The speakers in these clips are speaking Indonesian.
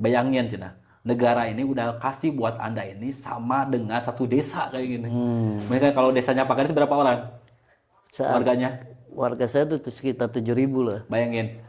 bayangin cina negara ini udah kasih buat anda ini sama dengan satu desa kayak gini. Mereka kalau desanya pakai itu berapa orang Saat warganya? warga saya tuh sekitar 7.000 lah. Bayangin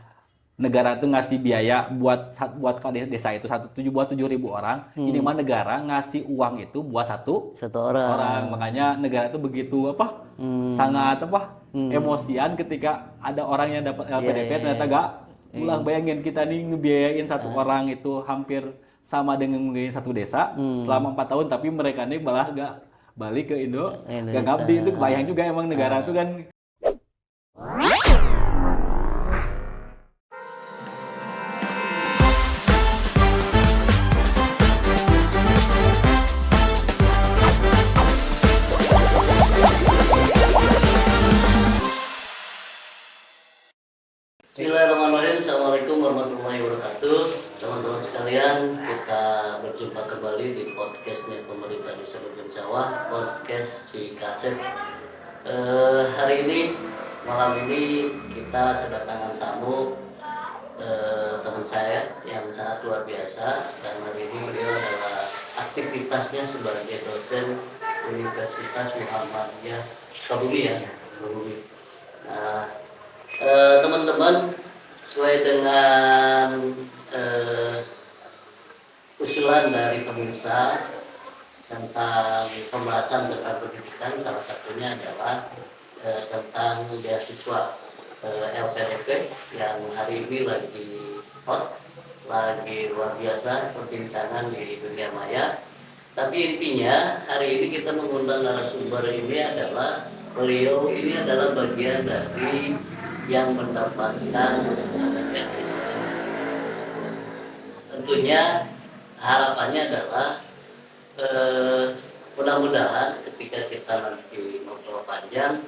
negara tuh ngasih biaya buat ke desa itu buat 7.000 orang. Ini mah negara ngasih uang itu buat satu Satu orang. orang. Makanya negara itu begitu apa? Sangat apa? Emosian ketika ada orang yang dapat LPDP ternyata gak pulang. Bayangin kita nih ngebiayain satu orang itu hampir sama dengan ngebiayain satu desa selama 4 tahun, tapi mereka nih malah gak balik ke Indo, gak Indonesia. ngabdi. Itu kebayang juga emang negara tuh kan. Bismillahirrahmanirrahim. Assalamualaikum warahmatullahi wabarakatuh. Teman-teman sekalian, kita berjumpa kembali di podcastnya Pemerintah Desa Bojong Sawah, podcast Cikaset. Hari ini, malam ini kita kedatangan tamu, teman saya yang sangat luar biasa. Dan hari ini beliau adalah aktivitasnya sebagai dosen Universitas Muhammadiyah Sukabumi ya. Sukabumi. Nah, teman-teman, sesuai dengan usulan dari pemirsa tentang pembahasan tentang pendidikan, salah satunya adalah tentang beasiswa LPDP yang hari ini lagi hot, lagi luar biasa perbincangan di dunia maya. Tapi intinya hari ini kita mengundang narasumber ini adalah beliau ini adalah bagian dari yang mendapatkan beasiswa. Tentunya harapannya adalah mudah-mudahan ketika kita nanti memperpanjang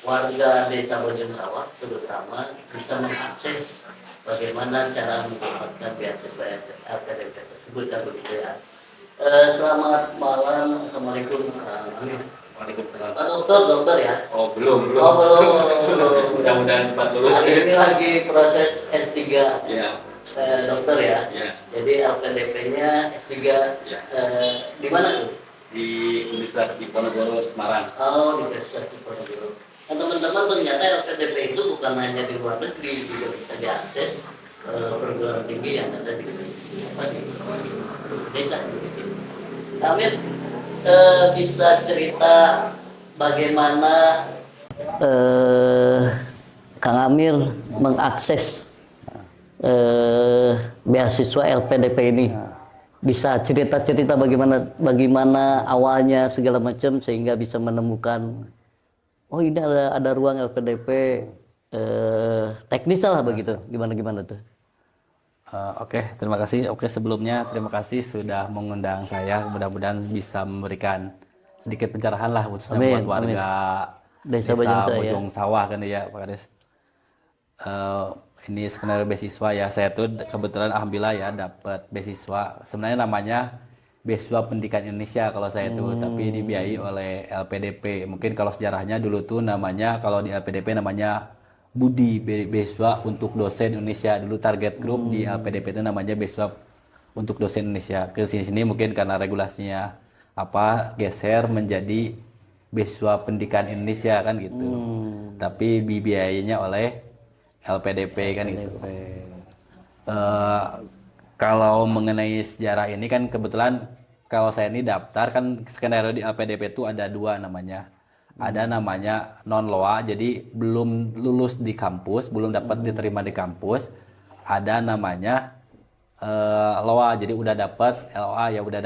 warga desa Bojong Sawah terutama bisa mengakses bagaimana cara mendapatkan beasiswa LPDP tersebut dan begitu ya. Selamat malam, assalamualaikum. Waalaikumsalam. Pak dokter ya? Oh belum. Mudah-mudahan cepat lulus. Hari ini lagi proses S3 Ya. dokter ya? Ya. Jadi LPDP-nya S3 Ya. di mana tuh? Di Universitas Diponegoro Semarang. Oh, di Universitas Diponegoro. Nah teman-teman, ternyata LPDP itu bukan hanya di luar negeri, juga bisa diakses perguruan tinggi yang ada di desa. Amir, bisa cerita bagaimana Kang Amir mengakses beasiswa LPDP ini? Bisa cerita-cerita bagaimana awalnya segala macam sehingga bisa menemukan oh ini ada ruang LPDP teknis lah begitu, gimana tuh? Oke, terima kasih. Sebelumnya terima kasih sudah mengundang saya. Mudah-mudahan bisa memberikan sedikit pencerahan lah khususnya buat warga desa Bojong Sawah kan ya Pak Kades. Ini skenario beasiswa ya. Saya tuh kebetulan alhamdulillah ya dapat beasiswa. Sebenarnya namanya Beasiswa Pendidikan Indonesia kalau saya tuh, tapi dibiayai oleh LPDP. Mungkin kalau sejarahnya dulu tuh namanya, kalau di LPDP namanya Budi, beasiswa untuk dosen Indonesia. Dulu target grup di LPDP itu namanya beasiswa untuk dosen Indonesia. Ke sini mungkin karena regulasinya geser menjadi beasiswa pendidikan Indonesia kan gitu. Tapi dibiayainya oleh LPDP kan gitu. Kalau mengenai sejarah ini kan kebetulan kalau saya ini daftar kan skenario di LPDP itu ada dua namanya. Ada namanya non-LOA, jadi belum lulus di kampus, belum dapat diterima di kampus. Ada namanya LOA, jadi udah dapat LOA ya udah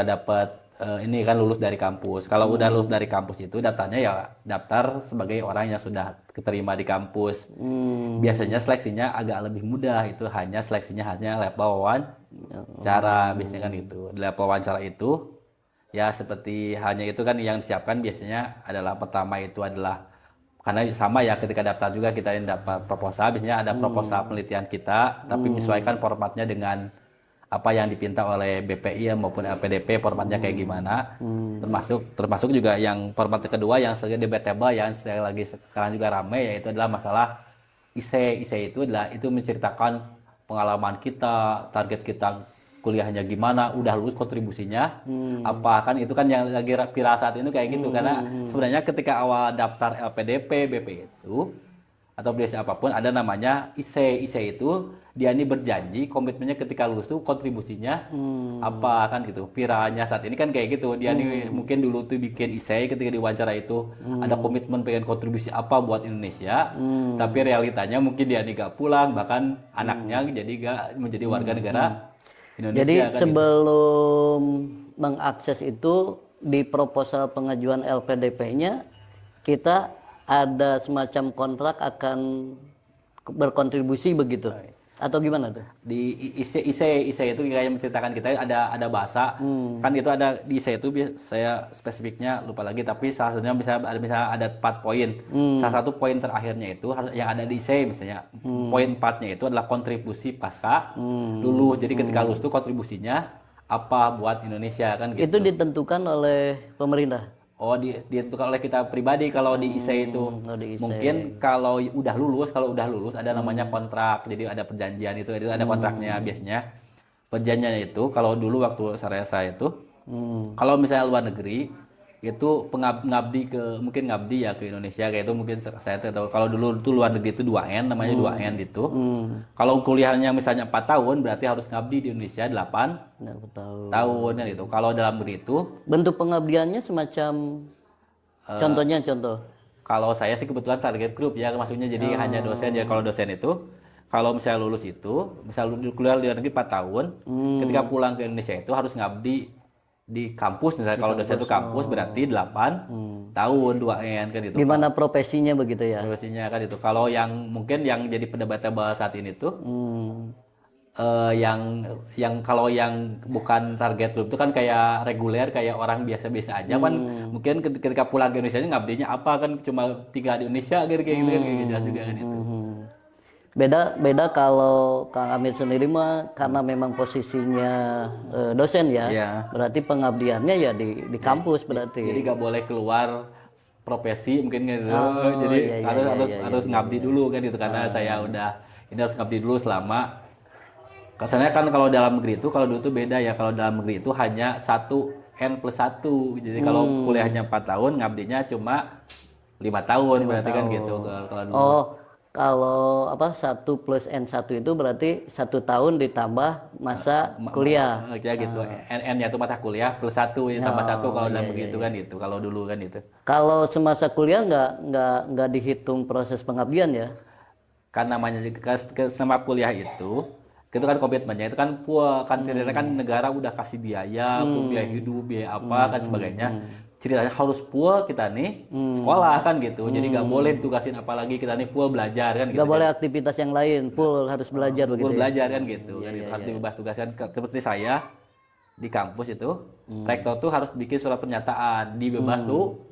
dapat ini kan lulus dari kampus. Kalau udah lulus dari kampus itu daftarnya ya daftar sebagai orang yang sudah keterima di kampus. Biasanya seleksinya agak lebih mudah, itu seleksinya hanya level wawancara biasanya kan gitu. Di level wawancara itu ya seperti hanya itu kan yang disiapkan biasanya adalah pertama itu adalah karena sama ya ketika daftar juga kita dapat proposal, biasanya ada proposal penelitian kita tapi menyesuaikan formatnya dengan apa yang dipinta oleh BPI maupun LPDP formatnya kayak gimana. Termasuk juga yang format kedua yang sering debatable yang lagi sekarang juga ramai, yaitu adalah masalah IC itu adalah itu menceritakan pengalaman kita, target kita kuliahnya gimana, udah lulus kontribusinya apa, kan itu kan yang lagi viral saat ini kayak gitu. Karena sebenarnya ketika awal daftar LPDP, BP itu atau biasa apapun ada namanya IC. IC itu dia ini berjanji komitmennya ketika lulus tuh kontribusinya apa, kan gitu. Viralnya saat ini kan kayak gitu. Dia ini mungkin dulu tuh bikin IC ketika diwawancara itu ada komitmen pengen kontribusi apa buat Indonesia, tapi realitanya mungkin dia ini gak pulang, bahkan anaknya jadi gak menjadi warga negara Indonesia. Jadi kan gitu. sebelum mengakses itu di proposal pengajuan LPDP-nya kita ada semacam kontrak akan berkontribusi begitu atau gimana tuh? Di IC itu kayak menceritakan kita ada bahasa kan itu ada di IC itu saya spesifiknya lupa lagi, tapi salah satunya misalnya ada 4 poin. Salah satu poin terakhirnya itu yang ada di IC misalnya poin 4-nya itu adalah kontribusi pasca lulus. Jadi ketika lulus itu kontribusinya apa buat Indonesia, kan gitu. Itu ditentukan oleh pemerintah. Oh, ditentukan oleh kita pribadi kalau di IC itu. di IC. Mungkin kalau udah lulus ada namanya kontrak. Jadi ada perjanjian itu ada kontraknya biasanya. Perjanjiannya itu kalau dulu waktu saya itu kalau misalnya luar negeri itu ngabdi mungkin ngabdi ya ke Indonesia kayak itu, mungkin saya tahu kalau dulu itu luar negeri itu 2N namanya 2N gitu. Kalau kuliahnya misalnya 4 tahun berarti harus ngabdi di Indonesia 8 tahun kan gitu. Kalau dalam negeri itu bentuk pengabdiannya semacam contoh. kalau saya sih kebetulan target group ya, maksudnya jadi hanya dosen. Jadi kalau dosen itu kalau misalnya lulus itu misal kuliah di luar negeri 4 tahun, ketika pulang ke Indonesia itu harus ngabdi di kampus. Misalnya kalau dosen itu kampus berarti 8 tahun 2N kan gitu. Gimana profesinya begitu ya? Profesinya kan itu. Kalau yang mungkin yang jadi perdebatan saat ini tuh yang kalau yang bukan target group itu kan kayak reguler, kayak orang biasa-biasa aja kan, mungkin ketika pulang ke Indonesia ngabdinya apa, kan cuma tinggal di Indonesia kayak gitu kan, kayak jelas juga kan itu. Beda kalau Kang Amir sendiri mah karena memang posisinya dosen ya, Iya. berarti pengabdiannya ya di kampus berarti. Jadi nggak boleh keluar profesi mungkin gitu. Jadi iya, harus ngabdi dulu kan gitu, karena saya udah ini harus ngabdi dulu selama. Kesannya kan kalau dalam negeri itu, kalau dulu tuh beda ya, kalau dalam negeri itu hanya 1N+1. Jadi kalau kuliahnya 4 tahun, ngabdinya cuma 5 tahun berarti kan gitu kalau dulu. Oh, kalau 1 + N1 itu berarti 1 tahun ditambah masa kuliah. Ya gitu. N-nya itu mata kuliah plus 1 tambah 1 kalau dalam begitu kan gitu. Kalau dulu kan itu. Kalau semasa kuliah nggak dihitung proses pengabdian ya? Kan namanya sama kuliah itu kan komitmennya itu kan kan ceritanya kan negara udah kasih biaya, biaya hidup, biaya apa kan sebagainya. Ceritanya harus kita nih sekolah kan gitu. Jadi nggak boleh ditugasin apalagi, kita nih belajar kan gitu. Nggak boleh aktivitas yang lain, harus belajar begitu. Belajar kan gitu. Kan itu harus dibebas tugaskan. Seperti saya di kampus itu, rektor tuh harus bikin surat pernyataan, dibebas tuh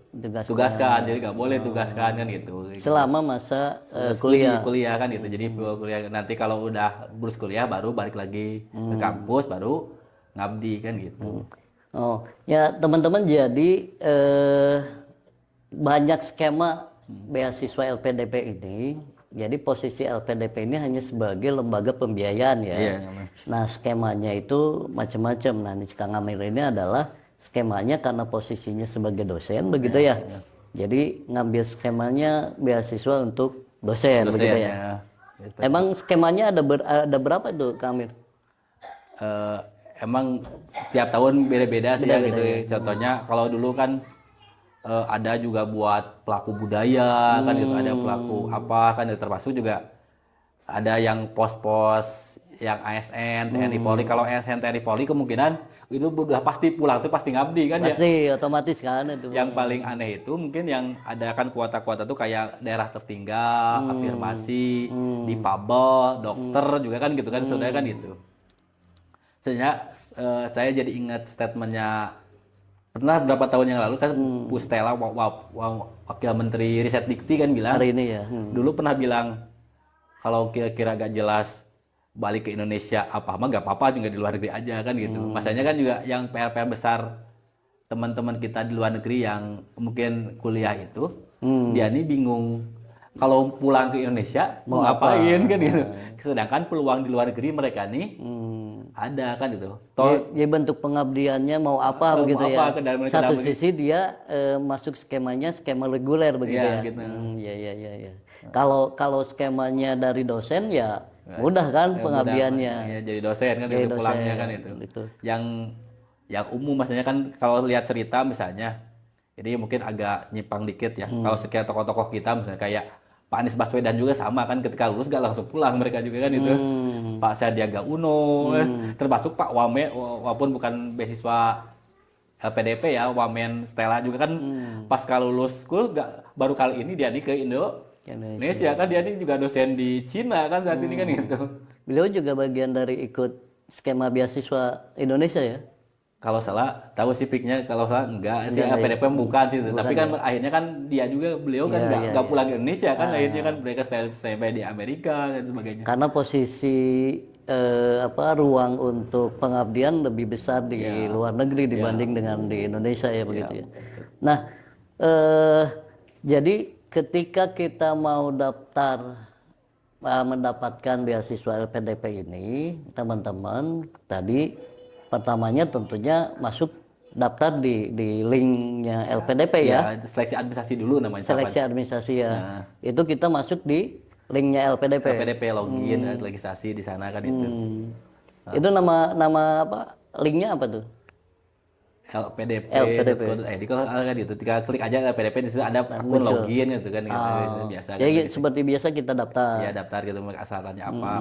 tugaskan. Jadi nggak boleh tugaskan kan gitu. Selama masa kuliah kan gitu. Jadi kuliah nanti kalau udah lulus kuliah baru balik lagi ke kampus, baru ngabdi kan gitu. Oh ya teman-teman, jadi banyak skema beasiswa LPDP ini. Jadi posisi LPDP ini hanya sebagai lembaga pembiayaan ya. Iya. Nah skemanya itu macam-macam. Nah ini Kang Amir ini adalah skemanya karena posisinya sebagai dosen begitu ya. Jadi ngambil skemanya beasiswa untuk dosen begitu ya. Emang skemanya ada berapa tuh Kang Amir? Emang tiap tahun beda-beda sih ya gitu. Ya. Contohnya kalau dulu kan ada juga buat pelaku budaya kan gitu, ada pelaku apa kan, termasuk juga ada yang pos-pos yang ASN, TNI Polri. Kalau ASN, TNI Polri kemungkinan itu udah pasti pulang tuh pasti ngabdi kan ya. Pasti otomatis kan itu. Yang paling aneh itu mungkin yang ada kan kuota-kuota tuh kayak daerah tertinggal, afirmasi, difabel, dokter juga kan gitu kan, saudara kan gitu. Sebenarnya saya jadi ingat statementnya pernah beberapa tahun yang lalu kan Pustela Wakil Menteri Riset Dikti kan bilang hari ini ya. Dulu pernah bilang kalau kira-kira gak jelas balik ke Indonesia apa mah gak apa-apa, juga di luar negeri aja kan gitu. Masanya kan juga yang PR besar teman-teman kita di luar negeri yang mungkin kuliah itu dia nih bingung kalau pulang ke Indonesia mau ngapain kan gitu. Sedangkan peluang di luar negeri mereka nih ada kan itu. Jadi bentuk pengabdiannya mau apa Mau begitu apa ya. ke dalam Satu negeri. sisi dia masuk skemanya skema reguler begitu Iya, ya. gitu. Ya. Kalau skemanya dari dosen ya mudah kan pengabdiannya. Ya, jadi dosen kan Jadi itu pulangnya dosen, kan itu. gitu. Yang umum maksudnya kan kalau lihat cerita misalnya, ini mungkin agak nyimpang dikit ya. Kalau sekian tokoh-tokoh kita misalnya kayak Pak Anies Baswedan juga sama kan ketika lulus gak langsung pulang mereka juga kan itu. Pak Sandiaga Uno, termasuk Pak Wame walaupun bukan beasiswa LPDP ya, Wamen Stella juga kan pas kalau lulus school baru kali ini dia nih ke Indonesia kan dia nih juga dosen di Cina kan saat ini kan gitu. Beliau juga bagian dari ikut skema beasiswa Indonesia ya. Kalau salah tahu sih piknya, kalau salah enggak sih LPDP bukan sih, tapi kan akhirnya kan dia juga beliau kan nggak pulang ke Indonesia kan akhirnya kan mereka stay di Amerika dan sebagainya. Karena posisi ruang untuk pengabdian lebih besar di luar negeri dibanding dengan di Indonesia ya begitu ya. Nah, jadi ketika kita mau mendapatkan beasiswa LPDP ini, teman-teman tadi pertamanya tentunya masuk daftar di linknya LPDP ya. Seleksi administrasi dulu namanya. Seleksi administrasi ya. Itu kita masuk di linknya LPDP. LPDP login legislasi di sana kan itu. Itu nama apa? Linknya apa tuh? LPDP. Kalau kan gitu, tinggal klik aja LPDP di situ ada akun login gitu kan, biasa. Jadi seperti biasa kita daftar. Ya daftar gitu, persyaratannya apa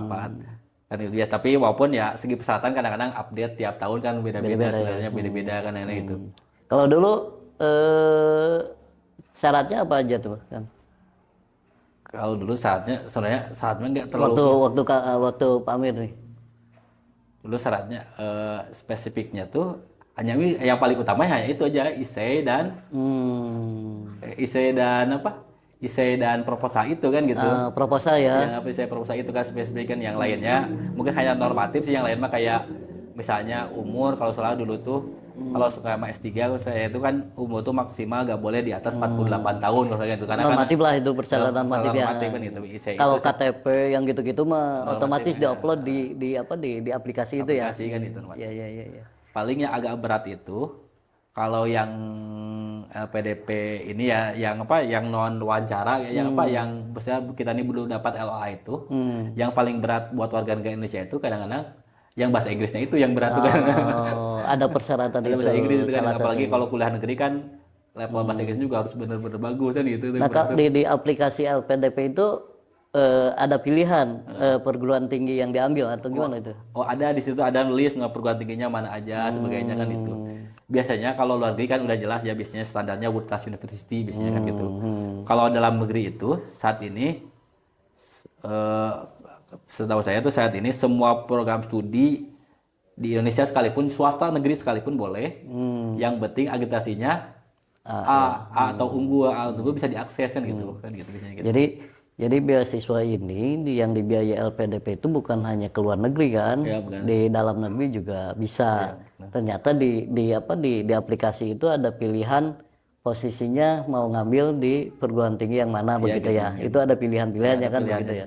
kan itu biasa. Tapi walaupun ya segi persyaratan kadang-kadang update tiap tahun kan beda-beda sebenarnya, beda-beda kan itu. Kalau dulu syaratnya apa aja tuh kan? Kalau dulu syaratnya nggak terlalu. Waktu Pak Amir nih. Dulu syaratnya spesifiknya tuh hanya yang paling utamanya hanya itu aja, IC dan IC dan proposal itu kan gitu. Proposal ya. Yang IC proposal itu kan spesifikan, yang lainnya mungkin hanya normatif sih, yang lain mah kayak misalnya umur, kalau salah dulu tuh kalau suka sama S3 saya itu kan umur tuh maksimal gak boleh di atas 48 tahun kalau gitu, karena Normatif kan lah itu persyaratan normatif ya. kan itu IC Kalau itu KTP yang gitu-gitu mah otomatis diupload di aplikasi itu ya. aplikasi kan itu. Iya. Paling yang agak berat itu kalau yang LPDP ini ya, yang non wawancara, yang misalnya kita ini belum dapat LOA itu, yang paling berat buat warga negara Indonesia itu kadang-kadang yang bahasa Inggrisnya itu yang berat tuh kan. Ada persyaratan Ada itu. bahasa Inggris itu kan, apalagi satunya. kalau kuliah negeri kan level bahasa Inggris juga harus benar-benar bagus kan gitu. Nah, di aplikasi LPDP itu ada pilihan perguruan tinggi yang diambil atau gimana itu? Oh, ada di situ ada list perguruan tingginya mana aja sebagainya kan itu. Biasanya kalau luar negeri kan udah jelas ya, biasanya standarnya World Class University biasanya kan gitu. Kalau dalam negeri itu saat ini setahu saya tuh saat ini semua program studi di Indonesia sekalipun, swasta negeri sekalipun boleh. Yang penting agitasinya A atau unggul bisa diakses kan gitu biasanya gitu. Jadi beasiswa ini yang dibiayai LPDP itu bukan hanya ke luar negeri kan, di dalam negeri juga bisa. Ternyata di aplikasi itu ada pilihan posisinya mau ngambil di perguruan tinggi yang mana begitu ya. Itu ada pilihan-pilihannya kan begitu ya.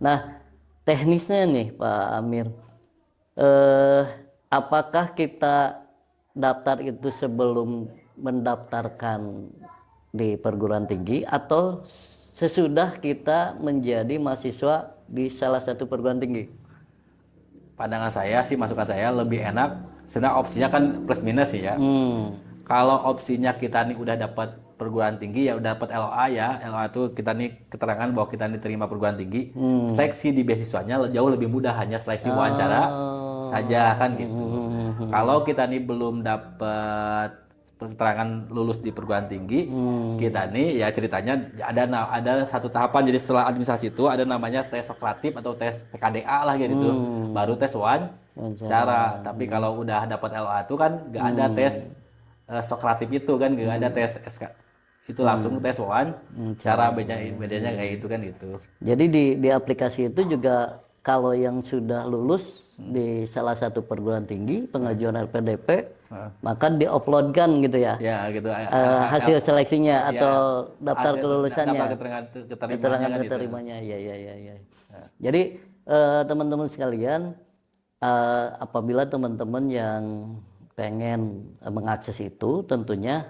Nah, teknisnya nih Pak Amir, apakah kita daftar itu sebelum mendaftarkan di perguruan tinggi atau sesudah kita menjadi mahasiswa di salah satu perguruan tinggi? Pandangan saya sih, masukan saya lebih enak sebenarnya opsinya kan plus minus sih ya. Kalau opsinya kita nih udah dapat perguruan tinggi ya udah dapat LOA ya. LOA itu kita nih keterangan bahwa kita nih terima perguruan tinggi. Seleksi di beasiswanya jauh lebih mudah, hanya seleksi wawancara saja kan gitu. Kalau kita nih belum dapat keterangan lulus di perguruan tinggi, kita nih ya ceritanya ada satu tahapan. Jadi setelah administrasi itu ada namanya tes Sokratif atau tes PKDA lah gitu. Baru tes wawancara. Tapi kalau udah dapat LOA itu kan nggak ada tes Sokratif itu kan, nggak ada tes SK. Itu langsung tes wawancara, bedanya kayak itu kan gitu. Jadi di aplikasi itu juga kalau yang sudah lulus di salah satu perguruan tinggi pengajuan LPDP, maka diuploadkan gitu ya. Ya gitu. Hasil seleksinya Ya, atau daftar kelulusannya. daftar keterimanya Keterangan kan gitu. keterimanya. Ya, ya, ya, ya. Jadi teman-teman sekalian, apabila teman-teman yang pengen mengakses itu, tentunya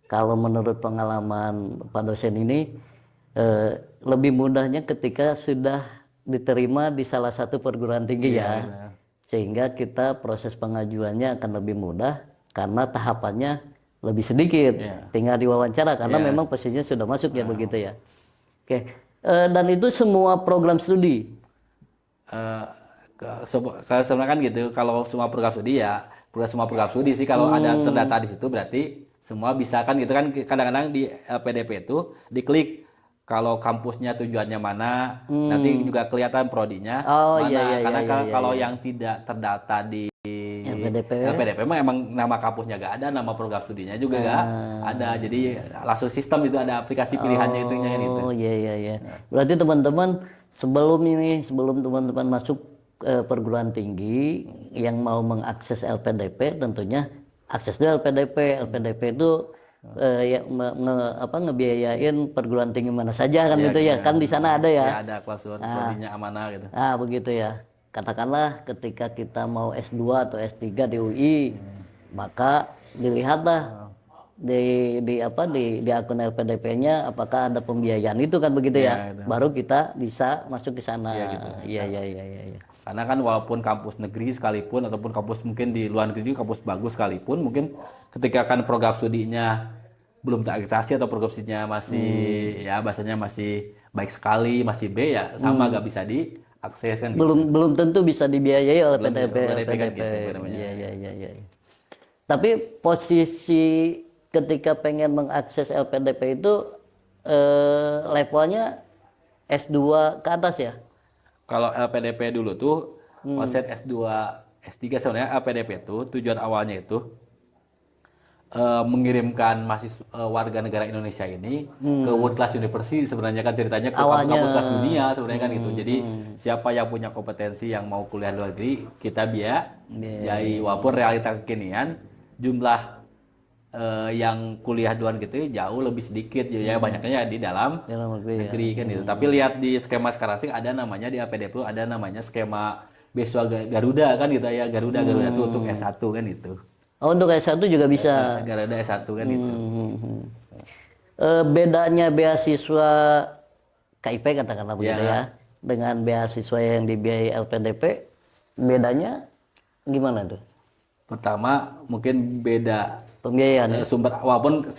kalau menurut pengalaman Pak dosen ini lebih mudahnya ketika sudah diterima di salah satu perguruan tinggi ya, benar. sehingga kita proses pengajuannya akan lebih mudah karena tahapannya lebih sedikit, tinggal diwawancara karena memang posisinya sudah masuk ya begitu ya. Oke, dan itu semua program studi. Sebenarnya kan gitu, kalau semua program studi ya semua program studi sih, kalau ada terdata di situ berarti semua bisa kan gitu kan. Kadang-kadang di LPDP itu diklik kalau kampusnya tujuannya mana, nanti juga kelihatan prodinya Oh, mana. iya, iya, Karena iya, iya, kalau iya. yang tidak terdata di LPDP. LPDP mah emang nama kampusnya gak ada, nama program studinya juga gak ada. Jadi langsung sistem itu ada aplikasi pilihannya itunya kan gitu. Oh iya iya iya. Berarti teman-teman sebelum teman-teman masuk perguruan tinggi yang mau mengakses LPDP, tentunya akses dulu LPDP. LPDP itu ngebiayain perguruan tinggi mana saja kan gitu ya. Kan di sana ada ya. Ya ada klausul prodinya amanah gitu. Nah begitu ya. Katakanlah ketika kita mau S2 atau S3 di UI, maka dilihatlah di akun LPDP-nya apakah ada pembiayaan itu kan begitu ya. Itu. Baru kita bisa masuk ke sana. Gitu. Iya iya iya iya. Karena kan walaupun kampus negeri sekalipun ataupun kampus mungkin di luar negeri kampus bagus sekalipun, mungkin ketika kan program studinya belum terakreditasi atau program studinya masih ya bahasanya masih baik sekali, masih B ya sama gak bisa diakses kan. Belum tentu bisa dibiayai oleh Belum PDP. kan gitu, namanya. Iya iya iya iya. Tapi posisi ketika pengen mengakses LPDP itu levelnya S2 ke atas ya? Kalau LPDP dulu tuh konsep S2, S3 sebenarnya LPDP itu tujuan awalnya itu mengirimkan warga negara Indonesia ini ke world class university, sebenarnya kan ceritanya ke kampus kelas dunia sebenarnya kan gitu. Jadi siapa yang punya kompetensi yang mau kuliah luar negeri kita biayai, walaupun realita kekinian jumlah yang kuliah luar gitu jauh lebih sedikit ya, banyaknya di dalam negeri kan gitu. Tapi lihat di skema sekarang sih ada namanya di APDP ada namanya skema beasiswa Garuda kan gitu ya, Garuda itu untuk S1 kan itu. Oh, untuk S1 juga bisa. Garuda S1 kan itu. Bedanya beasiswa KIP katakanlah begitu ya dengan beasiswa yang dibiayai LPDP, bedanya gimana tuh? Pertama mungkin beda Pembiayaan ya? sumber, walaupun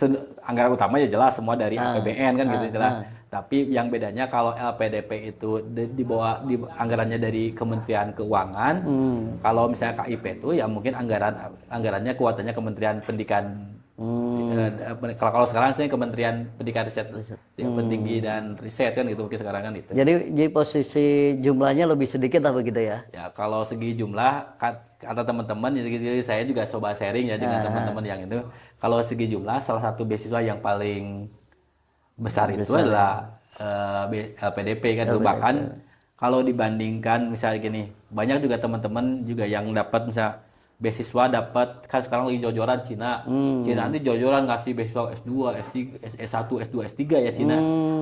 anggaran utama ya jelas semua dari APBN kan gitu jelas. Tapi yang bedanya kalau LPDP itu di anggarannya dari Kementerian Keuangan, kalau misalnya KIP itu ya mungkin anggarannya kuotanya Kementerian Pendidikan. Kalau sekarang itu Kementerian Pendidikan Riset Tinggi dan Riset kan gitu mungkin sekarang kan itu. Jadi posisi jumlahnya lebih sedikit lah begitu ya? Ya kalau segi jumlah kata teman-teman, jadi saya juga coba sharing ya dengan teman-teman yang itu. Kalau segi jumlah salah satu beasiswa yang paling besar itu adalah LPDP kan. Bahkan kalau dibandingkan misalnya gini, banyak juga teman-teman juga yang dapat misalnya beasiswa dapat kan sekarang lagi jor-joran Cina. Cina nanti jor-joran ngasih beasiswa S2, S3, S1, S2, S3 ya Cina.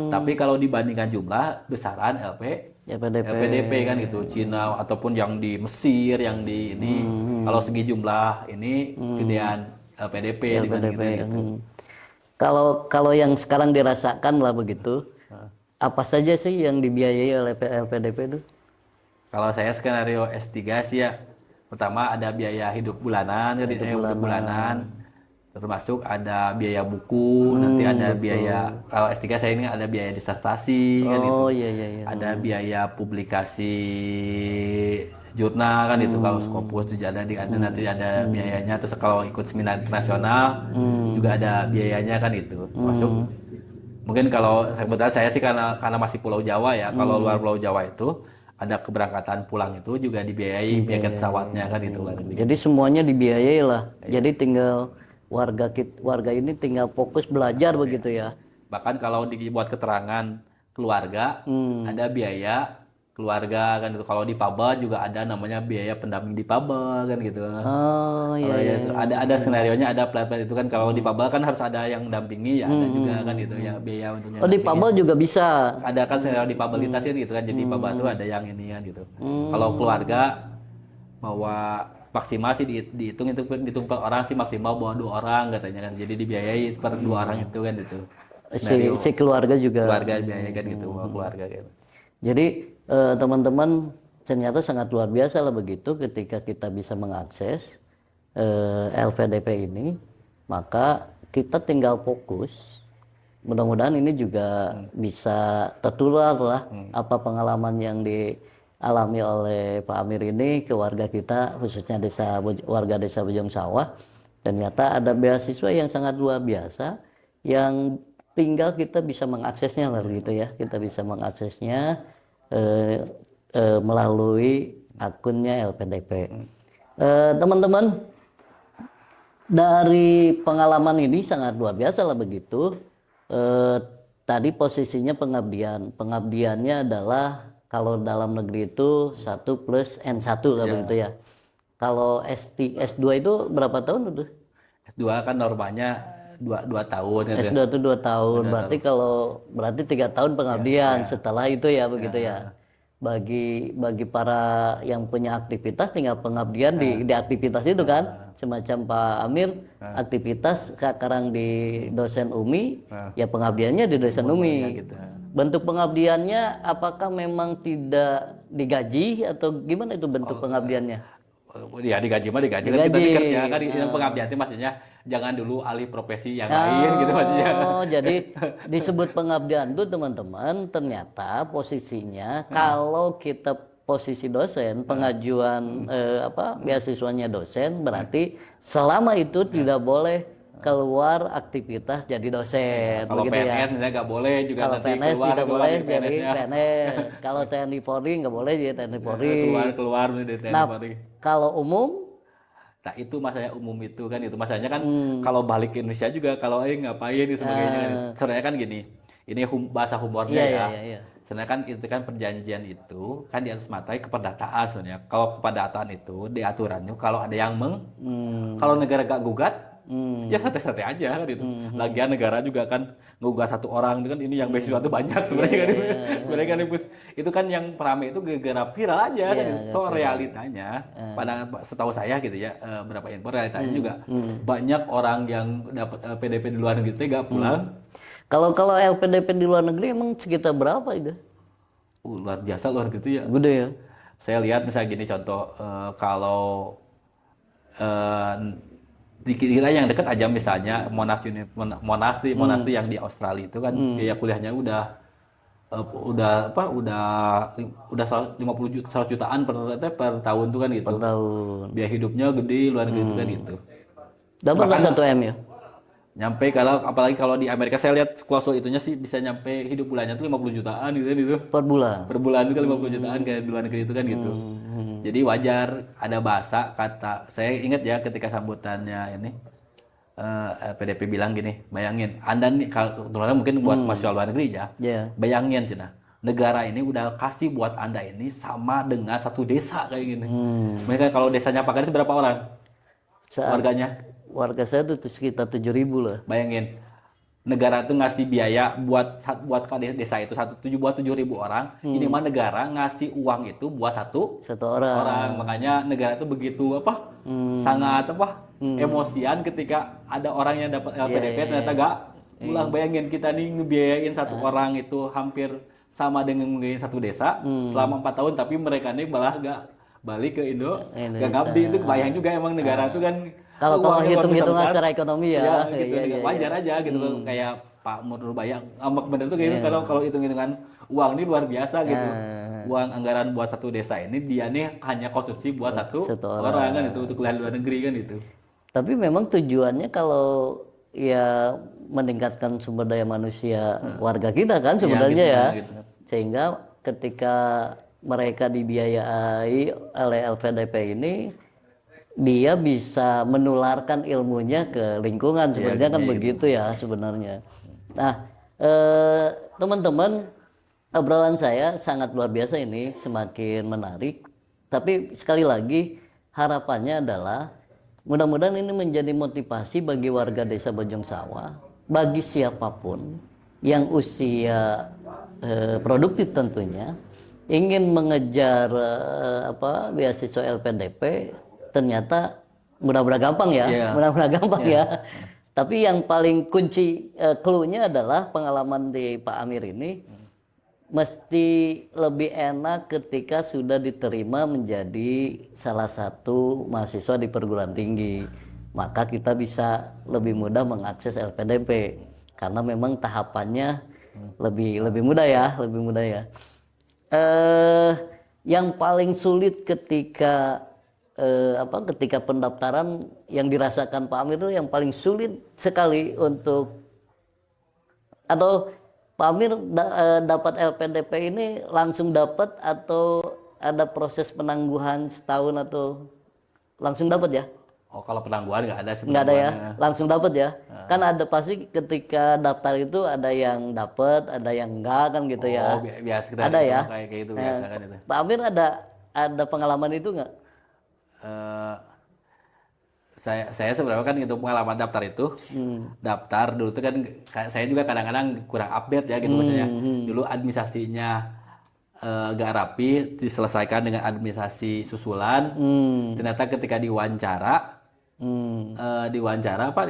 Tapi kalau dibandingkan jumlah besaran LPDP kan gitu. Cina ataupun yang di Mesir, yang di ini kalau segi jumlah ini gedean LPDP dibandingkan gitu. Kalau yang sekarang dirasakan lah begitu, apa saja sih yang dibiayai oleh LPDP itu? Kalau saya skenario S3 sih ya, pertama ada biaya hidup bulanan, hidup bulanan, termasuk ada biaya buku, nanti ada biaya, kalau S3 saya ini ada biaya disertasi kan itu. Iya. Ada biaya publikasi jurnal kan itu, kalau Scopus juga ada nanti ada biayanya. Terus kalau ikut seminar internasional juga ada biayanya kan itu. Masuk mungkin kalau kebetulan saya sih karena masih Pulau Jawa ya, kalau luar Pulau Jawa itu ada keberangkatan pulang itu juga dibiayai tiket pesawatnya kan itu. Jadi semuanya dibiayai lah. Jadi tinggal warga ini tinggal fokus belajar begitu ya. Bahkan kalau dibuat keterangan keluarga ada biaya keluarga kan itu. Kalau di Paba juga ada namanya biaya pendamping di Paba kan gitu. Oh iya Kalau iya. ya ada skenario-nya, ada plat-plat itu kan. Kalau di Paba kan harus ada yang dampingi, ya ada juga kan gitu ya biaya untuk yang Oh di dampingin. Pabel juga bisa. Ada kan skenario di Pabilitas kan gitu kan. Jadi Paba tuh ada yang ini kan gitu. Kalau keluarga bawa maksimal sih dihitung itu dihitung per orang sih maksimal bawa 2 orang katanya kan. Jadi dibiayai per 2 orang itu kan gitu. Skenario Si keluarga juga. keluarga biaya kan gitu, bawa keluarga gitu. Jadi teman-teman ternyata sangat luar biasa lah begitu ketika kita bisa mengakses LVDP ini, maka kita tinggal fokus. Mudah-mudahan ini juga bisa tertular lah apa pengalaman yang dialami oleh Pak Amir ini ke warga kita, khususnya warga desa Bojong Sawah. Ternyata ada beasiswa yang sangat luar biasa yang tinggal kita bisa mengaksesnya lah gitu ya. Kita bisa mengaksesnya melalui akunnya LPDP. Teman-teman, dari pengalaman ini sangat luar biasa lah begitu. Tadi posisinya pengabdiannya adalah kalau dalam negeri itu 1 plus N1 lah begitu ya. Kalau S2 itu berapa tahun itu? S2 kan normanya 2 tahun gitu. S2 itu 2 tahun. Berarti 3 tahun pengabdian setelah itu ya begitu ya. Bagi para yang punya aktivitas tinggal pengabdian di aktivitas itu kan. Semacam Pak Amir aktivitas sekarang di dosen UMI, ya pengabdiannya di dosen UMI. gitu. Bentuk pengabdiannya apakah memang tidak digaji atau gimana itu bentuk pengabdiannya? Ya digaji mah digaji kan kita kerja kan yang pengabdian itu maksudnya jangan dulu alih profesi yang lain gitu maksudnya. Oh, jadi disebut pengabdian itu teman-teman ternyata posisinya kalau kita posisi dosen pengajuan beasiswanya dosen berarti selama itu tidak boleh keluar aktivitas jadi dosen. Kalau begitu PNS ya. misalnya nggak boleh juga Kalau nanti PNS keluar tidak boleh jadi PNS-nya. PNS. Kalau TNI Polri nggak boleh jadi TNI Polri. keluar dari TNI Nah, Polri. kalau umum Nah itu masalahnya umum itu kan itu masalahnya kan kalau balik ke Indonesia juga kalau ngapain dan sebagainya kan. Sebenarnya kan gini, ini bahasa humornya ya. iya. Sebenarnya kan itu kan perjanjian itu kan di atas matai keperdataan sebenarnya. Kalau keperdataan itu di aturannya kalau ada yang kalau negara gak gugat ya santai-santai aja kan itu. Lagian negara juga kan ngugat 1 orang itu kan ini yang beasiswa itu banyak sebenarnya kan. Sebenarnya kan itu kan yang perame itu gara-gara viral aja kan. So realitanya pada setahu saya gitu ya berapa info realitanya juga banyak orang yang dapat PDP di luar negeri itu gak pulang. Kalau LPDP di luar negeri emang sekitar berapa itu? Luar biasa luar gitu ya. Gede ya. Saya lihat misalnya gini contoh kalau di kita yang dekat aja misalnya Monash yang di Australia itu kan biaya kuliahnya udah 50 juta 100 jutaan per tahun tuh kan gitu. Per tahun. Biaya hidupnya gede luar negeri itu kan gitu. Dapat nggak 1 M ya? Nyampe apalagi kalau di Amerika saya lihat klausul itunya sih bisa nyampe hidup bulannya tuh 50 jutaan gitu kan itu. Per bulan. Per bulan itu kan 50 jutaan kayak di luar negeri itu kan gitu. Jadi wajar ada bahasa kata saya ingat ya ketika sambutannya ini PDP bilang gini, bayangin Anda nih kalau terutama mungkin buat mahasiswa luar negeri ya. Bayangin cina negara ini udah kasih buat Anda ini sama dengan 1 desa kayak gini. Mereka kalau desanya Pagaris berapa orang? Warganya? Warga saya tuh sekitar 7.000 lah. Bayangin negara tuh ngasih biaya buat desa itu buat 7.000 orang. Ini mah negara ngasih uang itu buat satu orang. Makanya negara itu begitu sangat emosian ketika ada orang yang dapat LPDP ternyata gak pulang. Bayangin kita nih ngebiayain 1 orang itu hampir sama dengan ngebiayain 1 desa selama 4 tahun, tapi mereka nih malah gak balik ke Indo, gak ngabdi. Itu kebayang juga emang negara itu kan kalau hitung-hitungan secara ekonomi ya, gitu, wajar aja gitu. Kayak Pak Nurbaya ngambek bener tuh kayak kalau hitung-hitungan uang ini luar biasa gitu. Uang anggaran buat 1 desa ini dia nih hanya konsumsi buat satu orang kan itu untuk kuliah luar negeri kan itu. Tapi memang tujuannya kalau ya meningkatkan sumber daya manusia warga kita kan sebenarnya ya. Gitu. Sehingga ketika mereka dibiayai oleh LVDP ini dia bisa menularkan ilmunya ke lingkungan sebenarnya kan begitu ya sebenarnya. Nah teman-teman obrolan saya sangat luar biasa ini, semakin menarik. Tapi sekali lagi harapannya adalah mudah-mudahan ini menjadi motivasi bagi warga Desa Bojong Sawah, bagi siapapun yang usia produktif tentunya ingin mengejar beasiswa LPDP, ternyata mudah-mudahan gampang ya, Iya. mudah-mudahan gampang ya. Tapi yang paling kunci clue-nya adalah pengalaman di Pak Amir ini mesti lebih enak ketika sudah diterima menjadi salah satu mahasiswa di perguruan tinggi. Maka kita bisa lebih mudah mengakses LPDP karena memang tahapannya lebih mudah ya, lebih mudah ya. Yang paling sulit ketika ketika pendaftaran yang dirasakan Pak Amir itu yang paling sulit sekali untuk, atau Pak Amir dapat LPDP ini langsung dapat atau ada proses penangguhan setahun atau langsung dapat ya? Oh, kalau penangguhan nggak ada sih. Nggak ada ya, penangguhannya. langsung dapat ya. Kan ada pasti ketika daftar itu ada yang dapat, ada yang enggak kan gitu ya. Oh, biasa kita Ada ya. kayak gitu biasa kan itu. Pak Amir ada pengalaman itu nggak? Eh, saya sebenarnya kan itu pengalaman daftar itu, daftar dulu tuh kan saya juga kadang-kadang kurang update ya gitu maksudnya. Dulu administrasinya gak rapi, diselesaikan dengan administrasi susulan. Ternyata ketika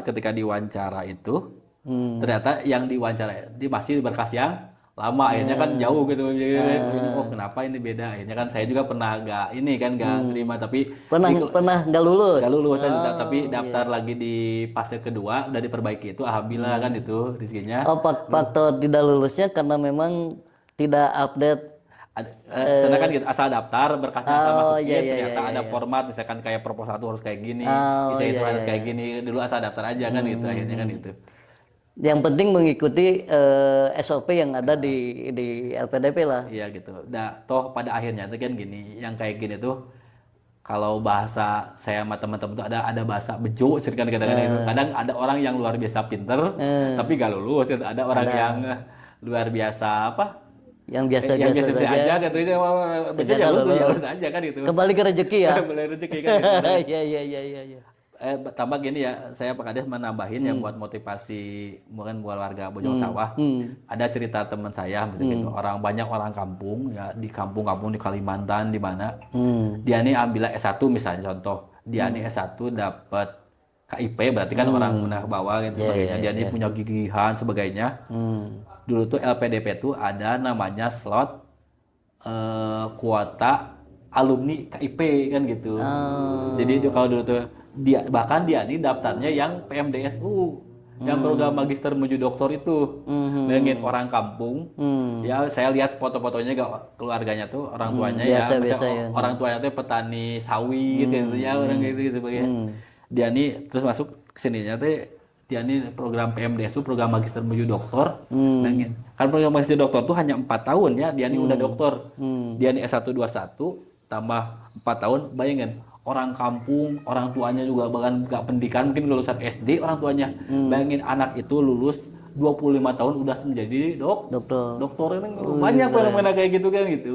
ketika diwawancara itu ternyata yang diwawancara dia masih berkas yang lama, akhirnya kan jauh gitu. Oh, kenapa ini beda? Akhirnya kan saya juga pernah nggak terima, tapi Pernah nggak lulus? nggak lulus, tapi daftar lagi di fase kedua udah diperbaiki itu, alhamdulillah kan itu rezekinya. Oh, faktor tidak lulusnya karena memang tidak update. Sedangkan kan gitu, asal daftar berkasnya asal masukin, iya, ternyata iya, ada format misalkan kayak proposal tuh harus kayak gini, Oh, isi itu iya, harus kayak gini, dulu asal daftar aja kan gitu, akhirnya kan itu. Yang penting mengikuti SOP yang ada di LPDP lah. Iya gitu. Nah, toh pada akhirnya tuh kan gini, yang kayak gini tuh kalau bahasa saya sama teman-teman tuh ada bahasa bejo kan kadang-kadang itu. Kadang ada orang yang luar biasa pinter tapi gak lulus gitu. Ada orang yang luar biasa Yang yang biasa-biasa biasa saja. aja gitu, itu bejo ya lulus aja kan gitu. Kembali ke rezeki ya. Boleh rezeki kan gitu. Iya. Tambah gini ya, saya Pak Kades menambahin yang buat motivasi mungkin buat warga Bojong Sawah. Ada cerita teman saya gitu, banyak orang kampung ya, di kampung-kampung di Kalimantan di mana. Dia nih ambil S1 misalnya contoh. Dia nih S1 dapat KIP, berarti kan orang menengah bawah gitu sebagainya. Dia nih punya gigihan sebagainya. Dulu tuh LPDP tuh ada namanya slot kuota alumni KIP kan gitu. Jadi kalau dulu tuh bahkan dia nih daftarnya yang PMDSU, yang program magister menuju doktor itu. Bayangin orang kampung. Ya saya lihat foto-fotonya keluarganya tuh orang tuanya biasa, orang tuanya tuh petani sawit gitu ya, orang gitu sebagainya. Dia nih terus masuk kesininya tuh dia nih program PMDSU, program magister menuju doktor. Bayangin. Kan program magister doktor tuh hanya 4 tahun ya, dia nih udah doktor. Dia nih S121 tambah 4 tahun, bayangin. Orang kampung, orang tuanya juga bahkan gak pendidikan, mungkin lulusan SD orang tuanya. Bayangin anak itu lulus 25 tahun udah menjadi dokter ini banyak fenomena kayak gitu kan gitu.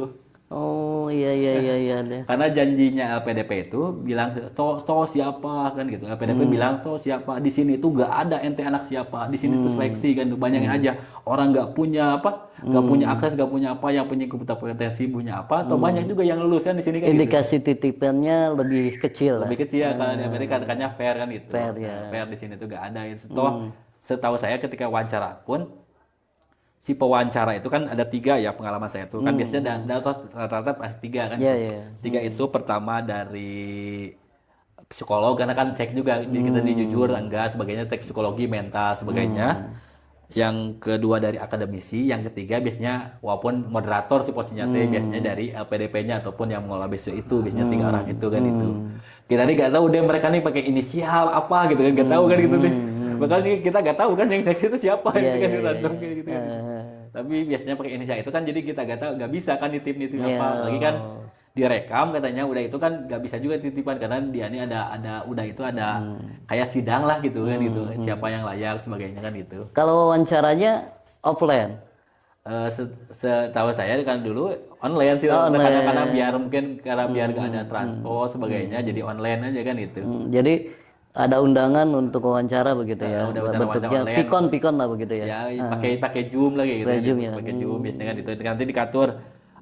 Oh iya. Karena janjinya LPDP itu bilang toh siapa kan gitu. LPDP bilang toh siapa di sini tuh gak ada ente anak siapa di sini tuh seleksi kan tuh, bayangin aja orang gak punya gak punya akses, gak punya apa, yang punya kompetensi punya apa, atau banyak juga yang lulus kan di sini kan. Indikasi titipannya lebih kecil. Lebih kecil kalau di Amerika katanya fair kan gitu. Fair, ya. Fair di sini tuh gak ada itu. Toh setahu saya ketika wawancara pun si pewawancara itu kan ada 3 ya, pengalaman saya tuh kan biasanya rata-rata pasti 3 kan. Iya. 3 itu pertama dari psikolog karena kan cek juga kita dijujur enggak sebagainya, cek psikologi, mental sebagainya. Yang kedua dari akademisi, yang ketiga biasanya walaupun moderator si posisinya biasanya dari LPDP-nya ataupun yang mengelola beasiswa itu, biasanya 3 orang itu kan itu. Kita nih gak tahu deh mereka nih pakai inisial apa gitu kan, gak tahu kan gitu deh. Bahkan kita gak tahu kan yang seleksi itu siapa gitu kan, random kayak gitu kan. Tapi biasanya pakai inisial itu kan, jadi kita gak tahu, gak bisa kan nitip apa. Lagi kan direkam katanya, udah itu kan gak bisa juga titipan karena dia ini ada kayak sidang lah gitu kan gitu, siapa yang layak sebagainya kan gitu. Kalau wawancaranya offline? Setahu saya kan dulu online sih, karena biar gak ada transport sebagainya, jadi online aja kan itu. Jadi ada undangan untuk wawancara begitu ya. Udah wawancara Bentuknya online. pikon lah begitu ya. Ya pakai Zoom lagi gitu. Pakai Zoom ya. Pakai Zoom biasanya kan itu. Nanti dikatur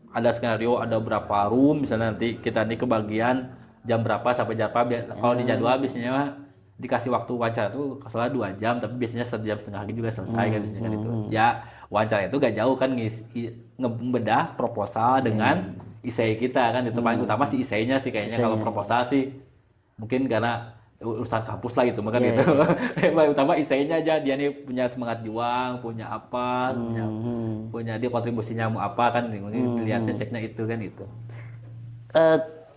ada skenario, ada berapa room, misalnya nanti kita nih kebagian jam berapa sampai jam berapa. Kalau di jadwal biasanya mah dikasih waktu wawancara tuh salah 2 jam, tapi biasanya 1,5 jam lagi juga selesai kan biasanya kan itu. Ya wawancara itu gak jauh kan ngebedah proposal dengan esai kita kan, itu paling utama sih esainya sih kayaknya. Kalau proposal sih mungkin karena urusan kampus lah gitu, makanya gitu. Paling utama esainya aja, dia nih punya semangat juang, punya apa, punya dia kontribusinya mau apa kan, mungkin dilihatnya ceknya itu kan itu.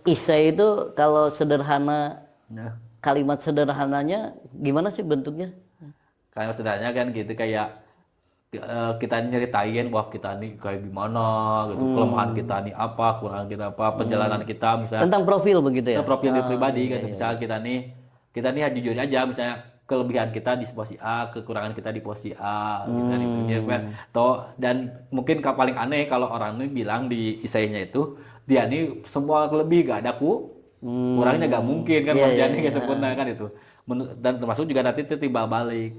Isai itu kalau sederhana, Nah, kalimat sederhananya gimana sih bentuknya? kayak sederhananya kan gitu, kayak kita nyeritain wah kita nih kayak gimana gitu, kelemahan kita nih apa, kurang kita apa, perjalanan kita misalnya Tentang profil begitu ya? profil diri pribadi kan, misalnya kita nih jujur aja, misalnya kelebihan kita di posisi A, kekurangan kita di posisi A gitu kan itu. Dan mungkin paling aneh kalau orang ini bilang di isainya itu dia nih semua lebih gak ada kurangnya, gak mungkin kan, manusianya gak sempurna kan itu. Dan termasuk juga nanti timbal balik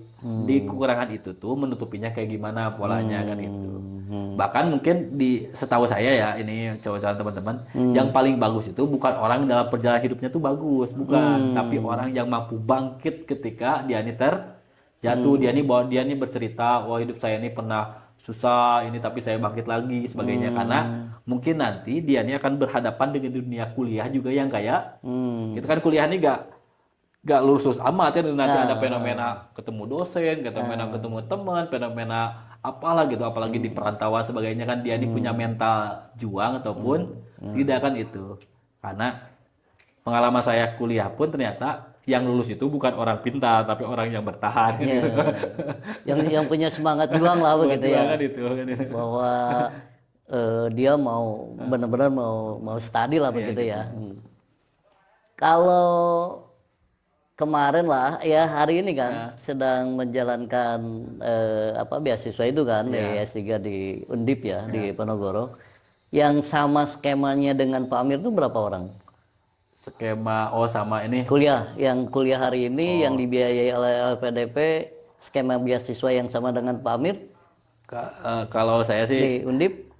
di kekurangan itu tuh menutupinya kayak gimana polanya kan itu. Bahkan mungkin setahu saya ya, ini coba-coba teman-teman, yang paling bagus itu bukan orang dalam perjalanan hidupnya tuh bagus, bukan, tapi orang yang mampu bangkit ketika dia ini terjatuh, dia nih bercerita, wah hidup saya ini pernah susah ini tapi saya bangkit lagi sebagainya, karena mungkin nanti dia ini akan berhadapan dengan dunia kuliah juga yang kayak itu kan, kuliah ini gak lurus amat ya, nanti ada fenomena ketemu dosen, fenomena ketemu teman, fenomena apalah gitu, apalagi di perantauan sebagainya kan, dia ini punya mental juang ataupun tidak kan itu. Karena pengalaman saya kuliah pun ternyata yang lulus itu bukan orang pintar tapi orang yang bertahan gitu. Yang punya semangat juang lah begitu ya. Kan itu. Bahwa dia mau benar-benar mau study lah begitu ya. Kalau kemarin lah ya, hari ini kan sedang menjalankan beasiswa itu kan, di S3 di Undip ya, di Ponorogo. Yang sama skemanya dengan Pak Amir itu berapa orang? Skema sama ini Yang kuliah hari ini yang dibiayai oleh LPDP, skema beasiswa yang sama dengan Pak Amir kalau saya sih di Undip.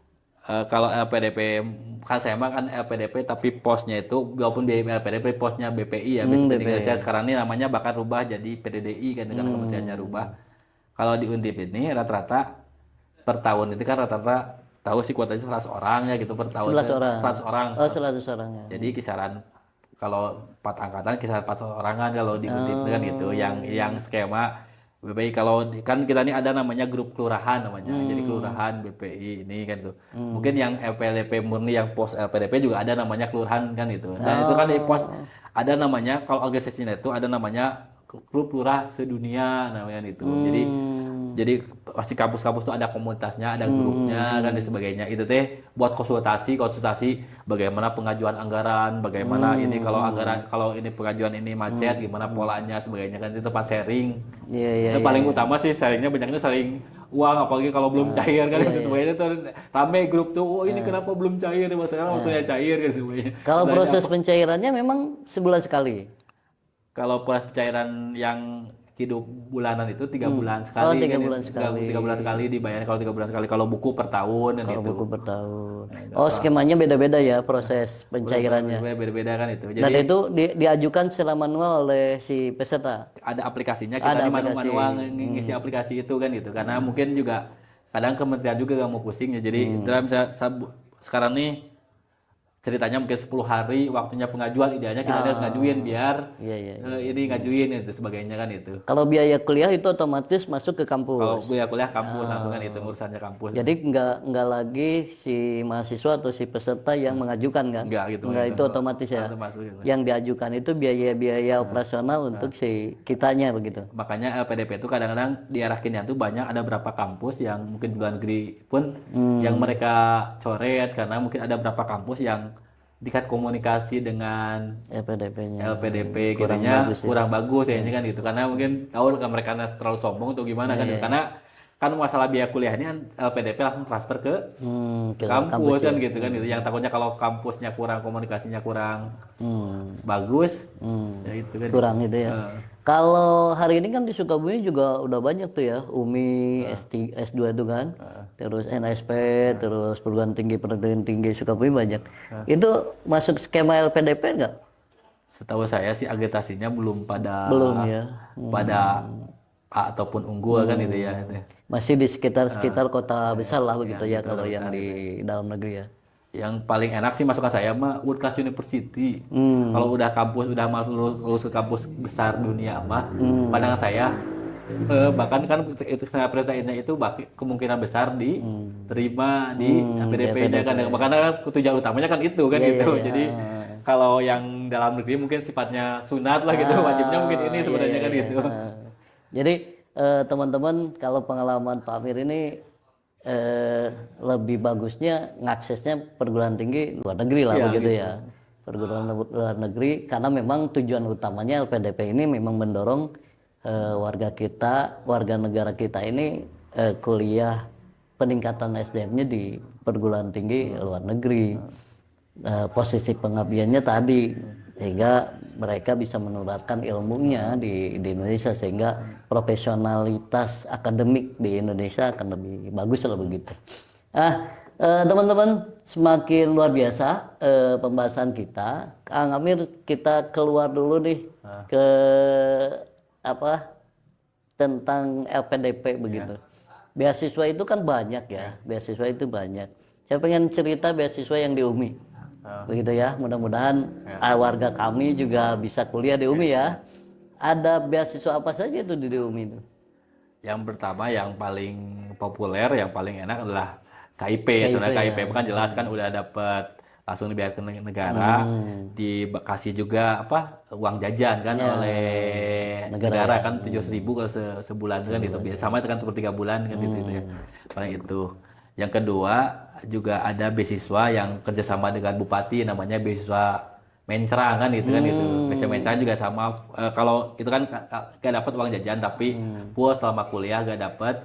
kalau LPDP kan saya mah kan LPDP tapi posnya itu walaupun di LPDP posnya BPI ya, Basic Pendidikan Indonesia, sekarang ini namanya bahkan rubah jadi PDDI kan, karena kementeriannya rubah. Kalau di Undip ini rata-rata per tahun itu kan rata-rata tahu sih kuotanya 100 orang ya gitu per tahun. 11 orang. 100 orang. Oh, 100 orang ya. Jadi kisaran kalau 4 angkatan kisaran 400 orangan kalau di Undip kan gitu, yang skema BPI. Kalau kan kita ini ada namanya grup kelurahan namanya, jadi kelurahan BPI ini kan itu. Mungkin yang LPDP murni, yang pos LPDP juga ada namanya kelurahan kan itu. Dan itu kan di pos ada namanya, kalau organisasinya itu ada namanya grup lurah sedunia namanya itu. Jadi pasti kampus-kampus tuh ada komunitasnya, ada grupnya kan dan sebagainya. Itu teh buat konsultasi bagaimana pengajuan anggaran, bagaimana ini kalau ini pengajuan ini macet gimana polanya sebagainya kan, itu pas sharing. Iya. Paling utama sih sharingnya banyaknya sharing uang, apalagi kalau belum cair kan itu sebagainya tuh rame grup tuh. Oh ini kenapa belum cair? Masalah waktunya cair kan sebagainya. Kalau proses pencairannya memang sebulan sekali. Kalau pencairan yang hidup bulanan itu 3 bulan sekali. Oh, 3 bulan sekali. 3 bulan sekali dibayar kalau 3 bulan sekali. Kalau buku per tahun dan Kalau itu. buku per tahun. Oh, skemanya beda-beda ya proses pencairannya. Beda-beda kan itu. Dan Jadi itu diajukan secara manual oleh si peserta. ada aplikasinya, kita Ada di aplikasi. manual ngisi aplikasi itu kan gitu. Karena mungkin juga kadang kementerian juga gak mau pusing ya. Jadi dalam sekarang nih ceritanya mungkin 10 hari waktunya pengajuan, idealnya kita harus ngajuin biar ini ngajuin itu sebagainya kan itu. Kalau biaya kuliah itu otomatis masuk ke kampus. Kalau biaya kuliah kampus langsung kan itu urusannya kampus. Jadi nggak lagi si mahasiswa atau si peserta yang mengajukan kan? Enggak gitu. Nggak, itu otomatis ya. Langsung masuk gitu. Yang diajukan itu biaya-biaya operasional untuk si kitanya begitu. Makanya LPDP itu kadang-kadang diarahinnya tuh banyak, ada berapa kampus yang mungkin di luar negeri pun yang mereka coret, karena mungkin ada berapa kampus yang dikat komunikasi dengan LPDP-nya. LPDP kurang bagus ya ini kan gitu, karena mungkin tahu kan mereka terlalu sombong atau gimana kan, karena kan masalah biaya kuliahnya LPDP langsung transfer ke ke kampus ya. kan gitu kan gitu. Yang takutnya kalau kampusnya kurang, komunikasinya kurang bagus, ya itu kan. Kurang itu ya. Kalau hari ini kan di Sukabumi juga udah banyak tuh ya, UMI, S2 itu kan, terus NSP, terus perguruan tinggi Sukabumi banyak. Itu masuk skema LPDP nggak? Setahu saya sih agitasinya belum Belum ya. pada A ataupun unggul kan itu ya. Itu. Masih di sekitar kota besar lah begitu ya, gitu, kalau kota yang besar di dalam negeri ya. Yang paling enak sih masukan saya mah Woodclass University. Kalau udah kampus udah masuk lulus ke kampus besar dunia mah, pandangan saya bahkan kan itu saya perintahinnya itu kemungkinan besar diterima di LPDP-nya kan. Makanya kan tujuan utamanya kan itu kan Iya, gitu. iya, iya. Jadi kalau yang dalam negeri mungkin sifatnya sunat lah gitu, wajibnya mungkin ini Iya, sebenarnya iya, kan iya. gitu. Jadi teman-teman, kalau pengalaman Pak Amir ini lebih bagusnya ngaksesnya perguruan tinggi luar negeri lah Iya, begitu gitu. ya. Perguruan luar negeri, karena memang tujuan utamanya LPDP ini memang mendorong warga negara kita ini kuliah, peningkatan SDM-nya di perguruan tinggi luar negeri. Posisi pengabdiannya tadi, sehingga mereka bisa menularkan ilmunya di Indonesia, sehingga profesionalitas akademik di Indonesia akan lebih bagus lah begitu. Teman-teman, semakin luar biasa pembahasan kita. Kang Amir, kita keluar dulu nih ke apa tentang LPDP begitu. Beasiswa itu kan banyak ya, beasiswa itu banyak. Saya pengen cerita beasiswa yang di UMI. Begitu ya, mudah-mudahan warga kami juga bisa kuliah di UMI ya. Ada beasiswa apa saja itu di UMI itu? Yang pertama yang paling populer, yang paling enak adalah KIP. Sebenarnya KIP kan jelas kan udah dapat langsung dibayar ke negara, dikasih juga uang jajan kan oleh negara kan 700.000 kalau sebulan kan gitu. Sama itu kan per 3 bulan kan gitu ya. Paling itu. Yang kedua juga ada beasiswa yang kerjasama dengan bupati, namanya beasiswa Mencrang kan gitu kan gitu. Beasiswa Mencrang juga sama. Kalau itu kan gak dapat uang jajan, tapi puas selama kuliah gak dapat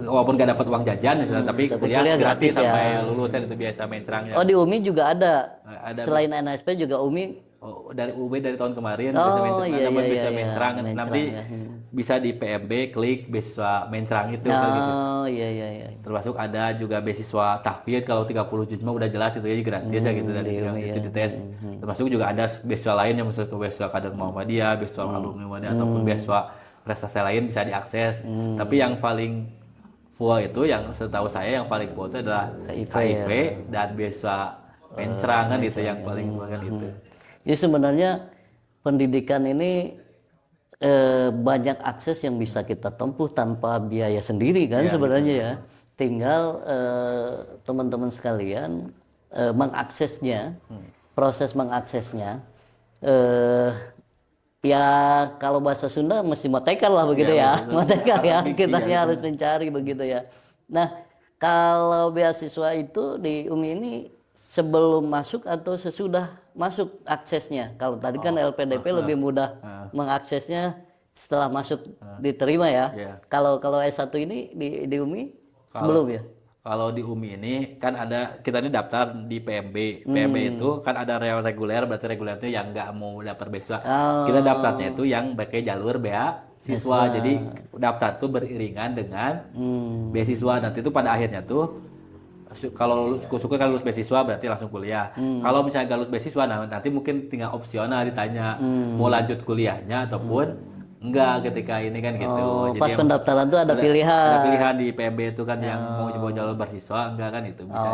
walaupun gak dapat uang jajan tapi kuliah gratis ya. sampai lulus kan itu biasa Mencrangnya. Oh, di UMI juga ada. Ada Selain NSP juga UMI. dari UB dari tahun kemarin Iya, beasiswa iya, Mencrang. Nanti ya. bisa di PMB klik beasiswa Mencrang itu kan gitu. Oh, iya, iya, iya. Termasuk ada juga beasiswa tahfidz, kalau 30 juta mah udah jelas itu ya gratis ya gitu dari itu dites. Termasuk juga ada beasiswa lain yang misalnya beasiswa kader Muhammadiyah, beasiswa alumni Muhammadiyah ataupun beasiswa prestasi lain bisa diakses. Tapi yang paling full itu yang setahu saya yang paling full itu adalah KIV dan beasiswa Mencrang kan itu yang paling full kan itu. Jadi sebenarnya pendidikan ini banyak akses yang bisa kita tempuh tanpa biaya sendiri kan sebenarnya ya. Tinggal teman-teman sekalian mengaksesnya, proses mengaksesnya. Ya kalau bahasa Sunda mesti motekar lah begitu ya, motekar ya, kita harus mencari begitu ya. Nah, kalau beasiswa itu di UMI ini sebelum masuk atau sesudah masuk aksesnya? Kalau tadi kan LPDP lebih mudah mengaksesnya setelah masuk diterima ya. Kalau S1 ini di UMI sebelum ya? Kalau di UMI ini kan kita ini daftar di PMB. PMB itu kan ada reguler, berarti reguler itu yang nggak mau daftar beasiswa. Kita daftarnya itu yang pakai jalur beasiswa. Jadi daftar tuh beriringan dengan beasiswa. Nanti itu pada akhirnya tuh kalau suka kan lulus beasiswa berarti langsung kuliah. Kalau misalnya nggak lulus beasiswa, nanti mungkin tinggal opsional ditanya mau lanjut kuliahnya ataupun enggak ketika ini kan gitu. Jadi pas pendaftaran tuh ada pilihan. Ada pilihan di PMB itu kan yang mau coba jalur beasiswa enggak kan itu bisa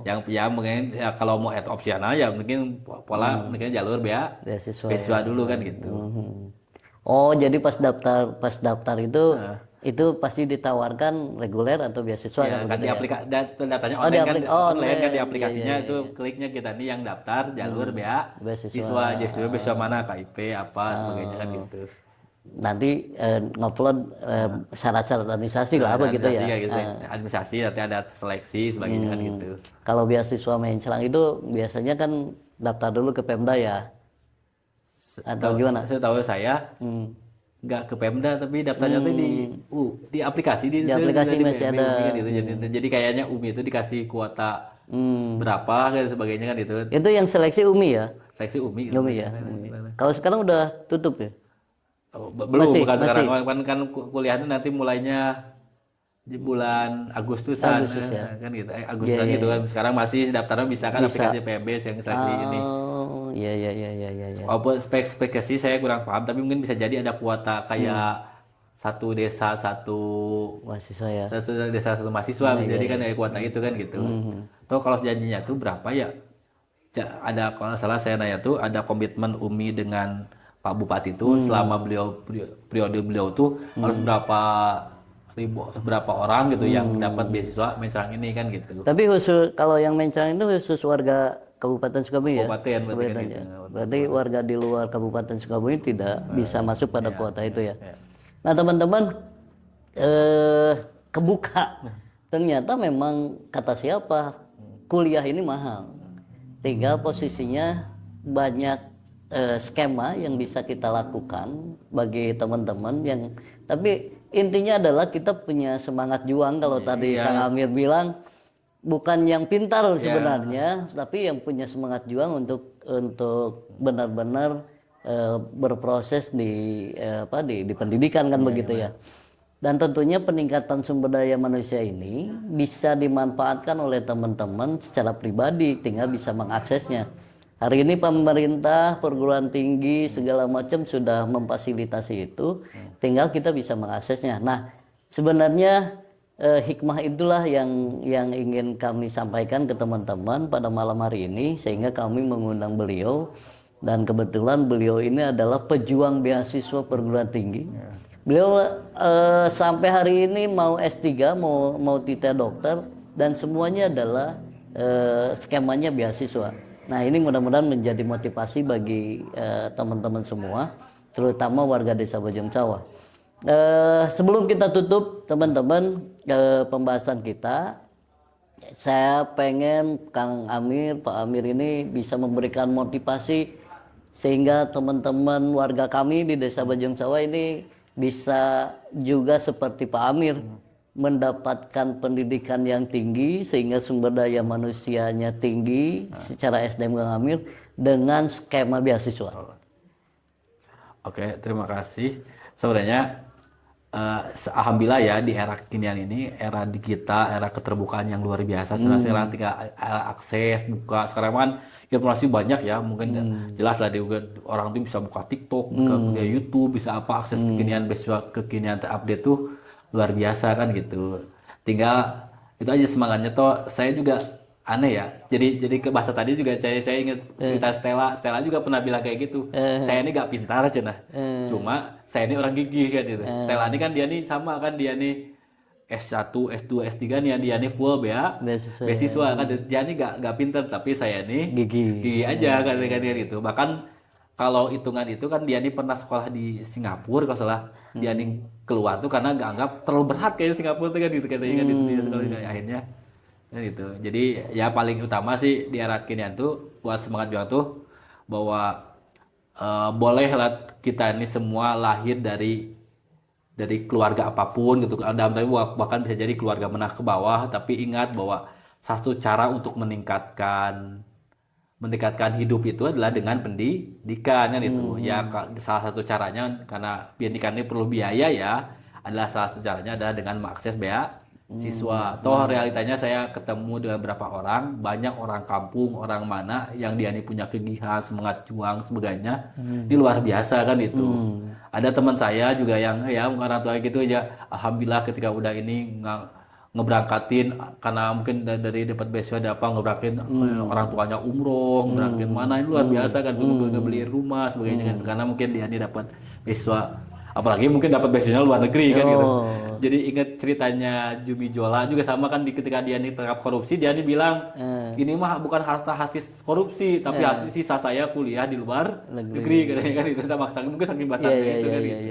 yang mungkin ya kalau mau opsional ya mungkin pola mungkin jalur beasiswa dulu kan gitu. Oh, jadi pas daftar itu pasti ditawarkan reguler atau beasiswa ya, kan di aplikasi datanya online kan di aplikasinya itu kliknya kita nih yang daftar jalur beasiswa mana KIP apa sebagainya kan gitu. Nanti ngupload syarat-syarat administrasi lah apa gitu ya. Administrasi nanti ada seleksi sebagainya kan gitu. Kalau beasiswa Mencrang itu biasanya kan daftar dulu ke Pemda ya. Atau gimana? Setahu saya nggak ke Pemda tapi daftarnya tuh di aplikasi Di aplikasi masih ada. kan gitu. Jadi kayaknya UMI itu dikasih kuota berapa dan sebagainya kan itu. Itu yang seleksi UMI ya? Seleksi UMI. UMI ya. Kalau sekarang udah tutup ya? Belum, Masih, bukan sekarang. masih. Kan kuliahnya nanti mulainya di bulan Agustusan Agustus ya. kan gitu. Agustusan gitu kan. Sekarang masih daftarnya bisa kan aplikasi PB yang seleksi ini. Oh, iya iya iya iya iya. Walaupun spesifikasi saya kurang paham, tapi mungkin bisa jadi ada kuota kayak satu desa satu Mahasiswa ya. satu mahasiswa bisa jadi kan ada kuota itu kan gitu. Tuh kalau janjinya tuh berapa ya? Ada kalau nggak salah saya nanya tuh ada komitmen UMI dengan Pak Bupati itu selama periode beliau tuh harus berapa orang gitu yang dapat beasiswa Mencerang ini kan gitu. Tapi khusus kalau yang Mencerang itu khusus warga Kabupaten Sukabumi ya? Kabupaten berarti kan Kabupaten gitu. ya. Berarti warga di luar Kabupaten Sukabumi tidak bisa masuk pada kuota itu ya. Nah teman-teman kebuka ternyata memang kata siapa kuliah ini mahal. Tinggal posisinya banyak skema yang bisa kita lakukan bagi teman-teman yang tapi intinya adalah kita punya semangat juang kalau tadi Kang Amir bilang bukan yang pintar sebenarnya tapi yang punya semangat juang untuk benar-benar berproses di pendidikan kan begitu ya. Dan tentunya peningkatan sumber daya manusia ini bisa dimanfaatkan oleh teman-teman secara pribadi, tinggal bisa mengaksesnya. Hari ini pemerintah, perguruan tinggi, segala macam sudah memfasilitasi itu, tinggal kita bisa mengaksesnya. Nah, sebenarnya hikmah itulah yang ingin kami sampaikan ke teman-teman pada malam hari ini, sehingga kami mengundang beliau. Dan kebetulan beliau ini adalah pejuang beasiswa perguruan tinggi. Beliau sampai hari ini mau S3, mau titel dokter, dan semuanya adalah skemanya beasiswa. Nah ini mudah-mudahan menjadi motivasi bagi teman-teman semua, terutama warga Desa Bojong Cawah. Sebelum kita tutup teman-teman pembahasan kita, saya pengen Kang Amir, Pak Amir ini bisa memberikan motivasi sehingga teman-teman warga kami di Desa Bojong Cawah ini bisa juga seperti Pak Amir mendapatkan pendidikan yang tinggi sehingga sumber daya manusianya tinggi secara SDM Kang Amir dengan skema beasiswa. Oke, terima kasih. Sebenarnya alhamdulillah ya di era kekinian ini, era digital, era keterbukaan yang luar biasa. Sekarang tinggal akses buka. Sekarang kan informasi banyak ya, mungkin jelas lah orang tuh bisa buka TikTok, buka YouTube, bisa apa akses kekinian terupdate tuh luar biasa kan gitu. Tinggal itu aja semangatnya toh. Saya juga aneh ya. Jadi ke bahasa tadi juga saya ingat cerita Stella juga pernah bilang kayak gitu. Saya ini gak pintar cenah. Cuma saya ini orang gigih kan gitu. Stella ini kan dia nih sama kan dia nih S1, S2, S3 nih dia nih full beasiswa kan dia nih gak pintar tapi saya nih gigih aja kan gitu. Bahkan kalau hitungan itu kan dia nih pernah sekolah di Singapura kalau salah. Dia nih keluar tuh karena gak anggap terlalu berat kayak Singapura tuh kan gitu katanya kan itu dia sekolah akhirnya gitu. Jadi ya paling utama sih di era kinian tuh buat semangat juang tuh bahwa bolehlah kita ini semua lahir dari keluarga apapun gitu. Dalam tapi bahkan bisa jadi keluarga menengah ke bawah, tapi ingat bahwa satu cara untuk meningkatkan hidup itu adalah dengan pendidikan kan itu. Ya salah satu caranya karena pendidikan ini perlu biaya ya, adalah salah satu caranya adalah dengan mengakses siswa. Toh realitanya saya ketemu dengan beberapa orang, banyak orang kampung, orang mana yang dia ini punya kegiatan, semangat juang sebagainya. Ini luar biasa kan itu. Ada teman saya juga yang ya orang tua gitu aja, alhamdulillah ketika udah ini ngeberangkatin karena mungkin dari dapat beasiswa ada apa ngeberangkatin orang tuanya umroh, ngeberangkatin mana ini luar biasa kan untuk beli rumah sebagainya kan karena mungkin dia ini dapat beasiswa. Apalagi mungkin dapat beasiswa luar negeri kan gitu. Jadi ingat ceritanya Jumi Jola juga sama kan ketika dia nih terkap korupsi dia nih bilang ini mah bukan harta hasil korupsi tapi hasil sisa saya kuliah di luar negeri katanya kan itu sama mungkin saking bahasanya itu kan gitu.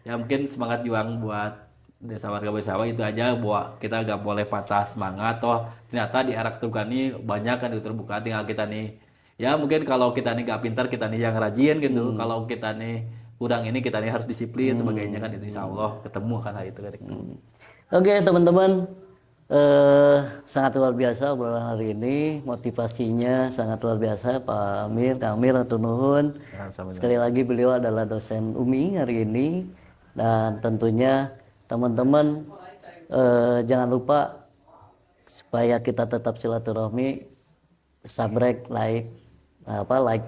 Ya mungkin semangat juang buat Desa Warga Bersama itu aja bahwa kita gak boleh patah semangat toh ternyata di era keterbukaan ini banyak kan terbuka tinggal kita nih ya mungkin kalau kita nih gak pintar kita nih yang rajin gitu kalau kita nih kurang ini kita ini harus disiplin sebagainya kan itu insya Allah ketemu kan hal itu kan. Oke teman-teman, sangat luar biasa obrolan hari ini, motivasinya sangat luar biasa Pak Amir, Kang Amir atau nuhun. Sekali lagi beliau adalah dosen UMI hari ini, dan tentunya teman-teman jangan lupa supaya kita tetap silaturahmi, subscribe, like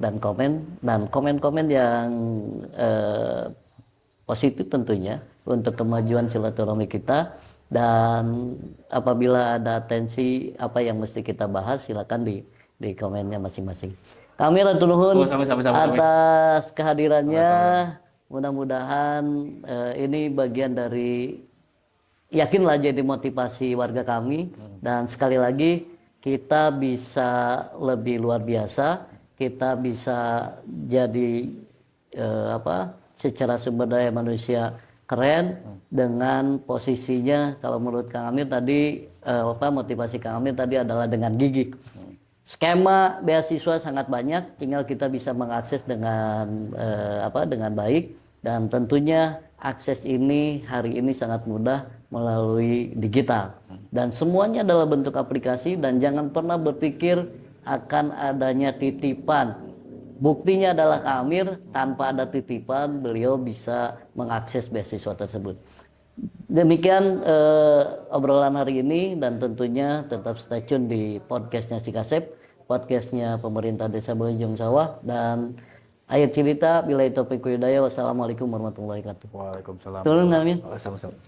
dan komen yang positif tentunya untuk kemajuan silaturahmi kita. Dan apabila ada atensi apa yang mesti kita bahas, silakan di komennya masing-masing. Kami atur nuhun atas kehadirannya. Mudah-mudahan ini bagian dari, yakinlah jadi motivasi warga kami. Dan sekali lagi kita bisa lebih luar biasa, kita bisa jadi secara sumber daya manusia keren dengan posisinya. Kalau menurut Kang Amir tadi motivasi Kang Amir tadi adalah dengan gigih. Skema beasiswa sangat banyak, tinggal kita bisa mengakses dengan dengan baik, dan tentunya akses ini hari ini sangat mudah melalui digital, dan semuanya adalah bentuk aplikasi. Dan jangan pernah berpikir akan adanya titipan. Buktinya adalah Kang Amir tanpa ada titipan beliau bisa mengakses beasiswa tersebut. Demikian obrolan hari ini, dan tentunya tetap stay tune di podcastnya Sikasep, podcastnya pemerintah Desa Bojong Sawah, dan akhir cerita bila taufiq hidayah. Wassalamualaikum warahmatullahi wabarakatuh. Waalaikumsalam. Tolong Kang Amir. Sama-sama.